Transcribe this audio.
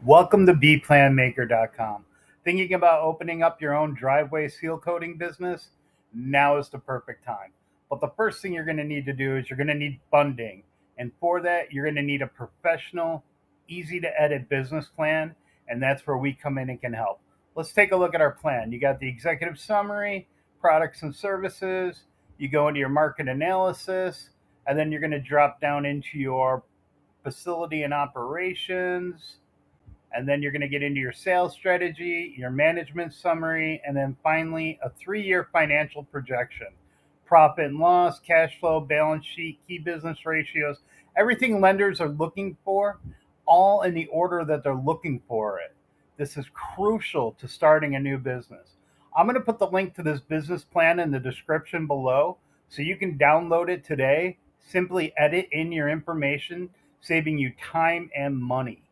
Welcome to BPlanMaker.com. Thinking about opening up your own driveway seal coating business? Now is the perfect time. But the first thing you're going to need to do is you're going to need funding. And for that, you're going to need a professional, easy to edit business plan. And that's where we come in and can help. Let's take a look at our plan. You got the executive summary, products and services. You go into your market analysis, and then you're going to drop down into your facility and operations, and then you're going to get into your sales strategy, your management summary, and then finally a 3 year financial projection. Profit and loss, cash flow, balance sheet, key business ratios, everything lenders are looking for, all in the order that they're looking for it. This is crucial to starting a new business. I'm going to put the link to this business plan in the description below so you can download it today. Simply edit in your information, saving you time and money.